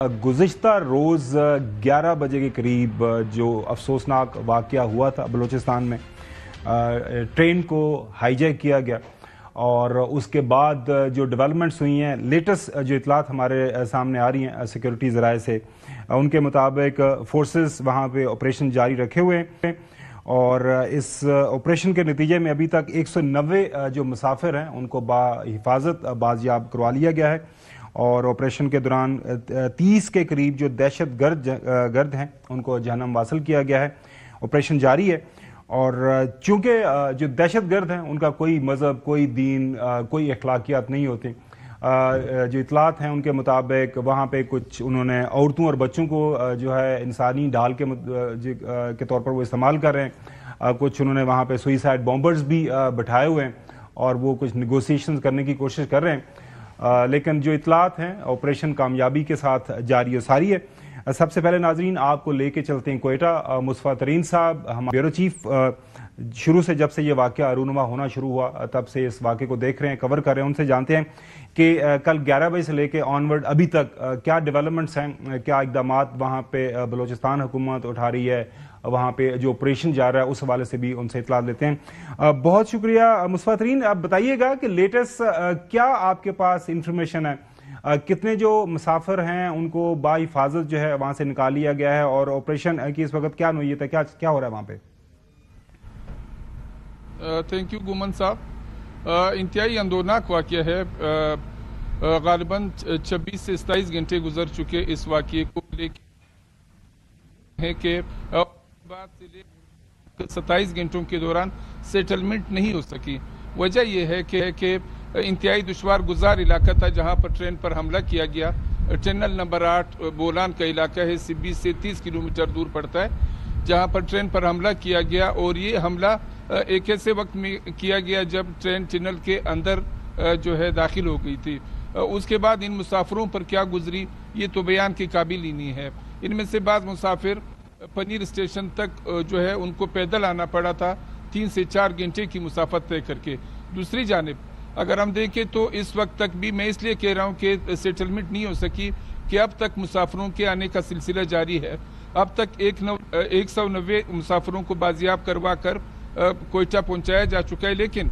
गुज़िश्ता रोज़ 11 बजे के करीब जो अफसोसनाक वाक़या हुआ था बलूचिस्तान में, ट्रेन को हाईजैक किया गया और उसके बाद जो डेवलपमेंट्स हुई हैं, लेटेस्ट जो इतलात हमारे सामने आ रही हैं सिक्योरिटी ज़राए से, उनके मुताबिक फोर्सेस वहाँ पे ऑपरेशन जारी रखे हुए हैं और इस ऑपरेशन के नतीजे में अभी तक 190 जो मुसाफिर हैं उनको हिफाजत बाजियाब करवा लिया गया है और ऑपरेशन के दौरान 30 के करीब जो दहशत गर्द हैं उनको जहन्नम वासिल किया गया है। ऑपरेशन जारी है और चूँकि जो दहशत गर्द हैं उनका कोई मज़हब, कोई दीन, कोई अखलाकियात नहीं होती। जो इतलात हैं उनके मुताबिक वहाँ पे कुछ उन्होंने औरतों और बच्चों को जो है इंसानी ढाल के तौर पर वो इस्तेमाल कर रहे हैं। कुछ उन्होंने वहाँ पे सुइसाइड बॉम्बर्स भी बैठाए हुए हैं और वो कुछ निगोसिएशंस करने की कोशिश कर रहे हैं। लेकिन जो इतलात हैं ऑपरेशन कामयाबी के साथ जारी सारी है। सबसे पहले नाजरीन आपको लेके चलते हैं कोयटा। मुस्तफा तरीन साहब हमारे ब्यूरो चीफ शुरू से जब से ये वाक़या रूनुमा होना शुरू हुआ तब से इस वाक़े को देख रहे हैं, कवर कर रहे हैं। उनसे जानते हैं कि कल 11 बजे से लेके ऑनवर्ड अभी तक क्या डेवलपमेंट्स हैं, क्या इक़दामात वहाँ पे बलूचिस्तान हुकूमत उठा रही है, वहाँ पे जो ऑपरेशन जा रहा है उस हवाले से भी उनसे इतला लेते हैं। बहुत शुक्रिया मुस्तफा तरीन। आप बताइएगा कि लेटेस्ट क्या आपके पास इंफॉर्मेशन है, कितने जो मुसाफिर हैं उनको बाहिफाजत जो है वहाँ से निकाल लिया गया है और ऑपरेशन की इस वक्त क्या नोयत है, क्या हो रहा है वहाँ पे? थैंक यू गुमन साहब। इंतहाई अंदोनाक वाक़या है। गालिबन 26 से 27 घंटे गुजर चुके इस वाक़ये को लेकर है कि बाद से लेकर 27 घंटों के दौरान सेटलमेंट नहीं हो सकी। वजह यह है कि इंतहाई दुश्वार गुजार इलाका था जहां पर ट्रेन पर हमला किया गया। टनल नंबर 8 बोलान का इलाका है, सिब्बी से 30 किलोमीटर दूर पड़ता है, जहां पर ट्रेन पर हमला किया गया और ये हमला एक ऐसे वक्त में किया गया जब ट्रेन टनल के अंदर जो है दाखिल हो गई थी। उसके बाद इन मुसाफिरों पर क्या गुजरी ये तो बयान के काबिल ही नहीं है। इनमें से बाद मुसाफिर पनीर स्टेशन तक जो है उनको पैदल आना पड़ा था 3 से 4 घंटे की मुसाफत तय करके। दूसरी जानिब अगर हम देखें तो इस वक्त तक भी मैं इसलिए कह रहा हूँ कि सेटलमेंट नहीं हो सकी कि अब तक मुसाफिरों के आने का सिलसिला जारी है। अब तक 190 मुसाफिरों को बाजियाब करवा कर कोयटा पहुंचाया जा चुका है, लेकिन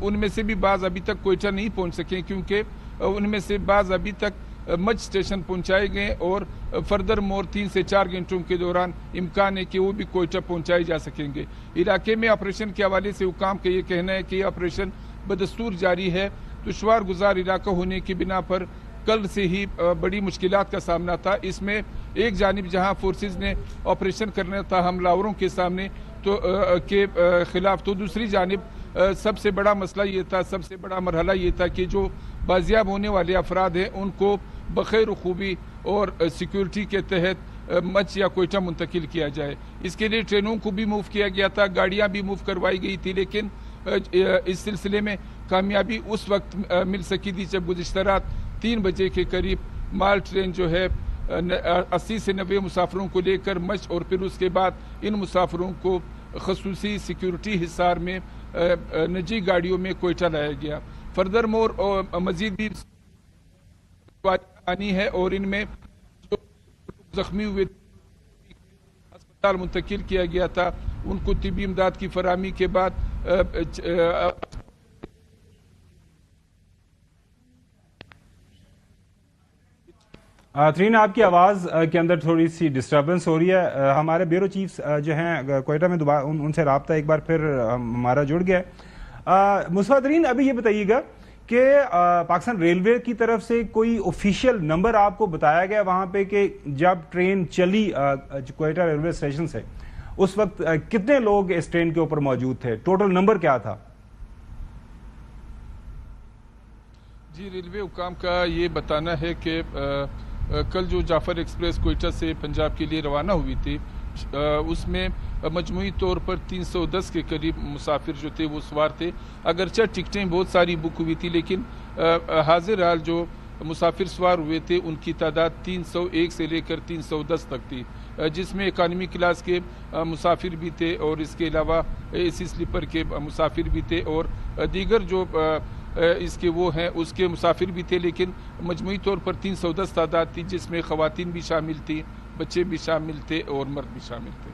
उनमें से भी बाज अभी तक कोयटा नहीं पहुंच सके क्योंकि उनमें से बाज अभी तक मच स्टेशन पहुंचाए गए और फर्दर मोर 3 से 4 घंटों के दौरान इम्कान है कि वो भी कोयटा पहुंचाए जा सकेंगे। इलाके में ऑपरेशन के हवाले से हुकाम का ये कहना है कि ऑपरेशन बदस्तूर जारी है। दुश्वार गुजार इलाका होने की बिना पर कल से ही बड़ी मुश्किलात का सामना था। इसमें एक जानिब जहां फोर्सेस ने ऑपरेशन करना था हमलावरों के सामने के खिलाफ, तो दूसरी जानिब सबसे बड़ा मसला ये था, सबसे बड़ा मरहला ये था कि जो बाजियाब होने वाले अफराद हैं उनको बखैर खूबी और सिक्योरिटी के तहत मच या कोयटा मुंतकिल किया जाए। इसके लिए ट्रेनों को भी मूव किया गया था, गाड़ियां भी मूव करवाई गई थी, लेकिन इस सिलसिले में कामयाबी उस वक्त मिल सकी थी जब गुज़िश्ता रात 3 बजे के करीब माल ट्रेन जो है 80 से 90 मुसाफिरों को लेकर मच और फिर उसके बाद इन मुसाफिरों को खसूसी सिक्योरिटी हिसार में निजी गाड़ियों में कोयटा लाया गया। फर्दर मोर मजीद भी आनी है और इनमें जो जख्मी हुए अस्पताल मुंतकिल किया गया था उनको तिब्बी इमदाद की फराहमी के बाद तरीन आपकी आवाज़ के अंदर थोड़ी सी डिस्टर्बेंस हो रही है। हमारे ब्यूरो चीफ जो हैं कोयटा में दोबारा उनसे राब्ता एक बार फिर हमारा जुड़ गया है। मुस्तफा तरीन अभी ये बताइएगा कि पाकिस्तान रेलवे की तरफ से कोई ऑफिशियल नंबर आपको बताया गया वहाँ पे कि जब ट्रेन चली कोयटा रेलवे स्टेशन से उस वक्त कितने लोग इस ट्रेन के ऊपर मौजूद थे, टोटल नंबर क्या था? जी, रेलवे हुकाम का ये बताना है कि कल जो जाफर एक्सप्रेस कोयटा से पंजाब के लिए रवाना हुई थी उसमें मजमूई तौर पर 310 के करीब मुसाफिर जो थे वो सवार थे। अगरचे टिकटें बहुत सारी बुक हुई थी, लेकिन हाजिर हाल जो मुसाफिर सवार हुए थे उनकी तादाद 301 से लेकर 310 तक थी, जिसमें इकानमी क्लास के मुसाफिर भी थे और इसके अलावा एसी स्लीपर के मुसाफिर भी थे और दीगर जो اس کے وہ ہیں اس کے مسافر بھی تھے، لیکن مجموعی طور پر 310 تعداد تھی، جس میں خواتین بھی شامل تھیں، بچے بھی شامل تھے اور مرد بھی شامل تھے۔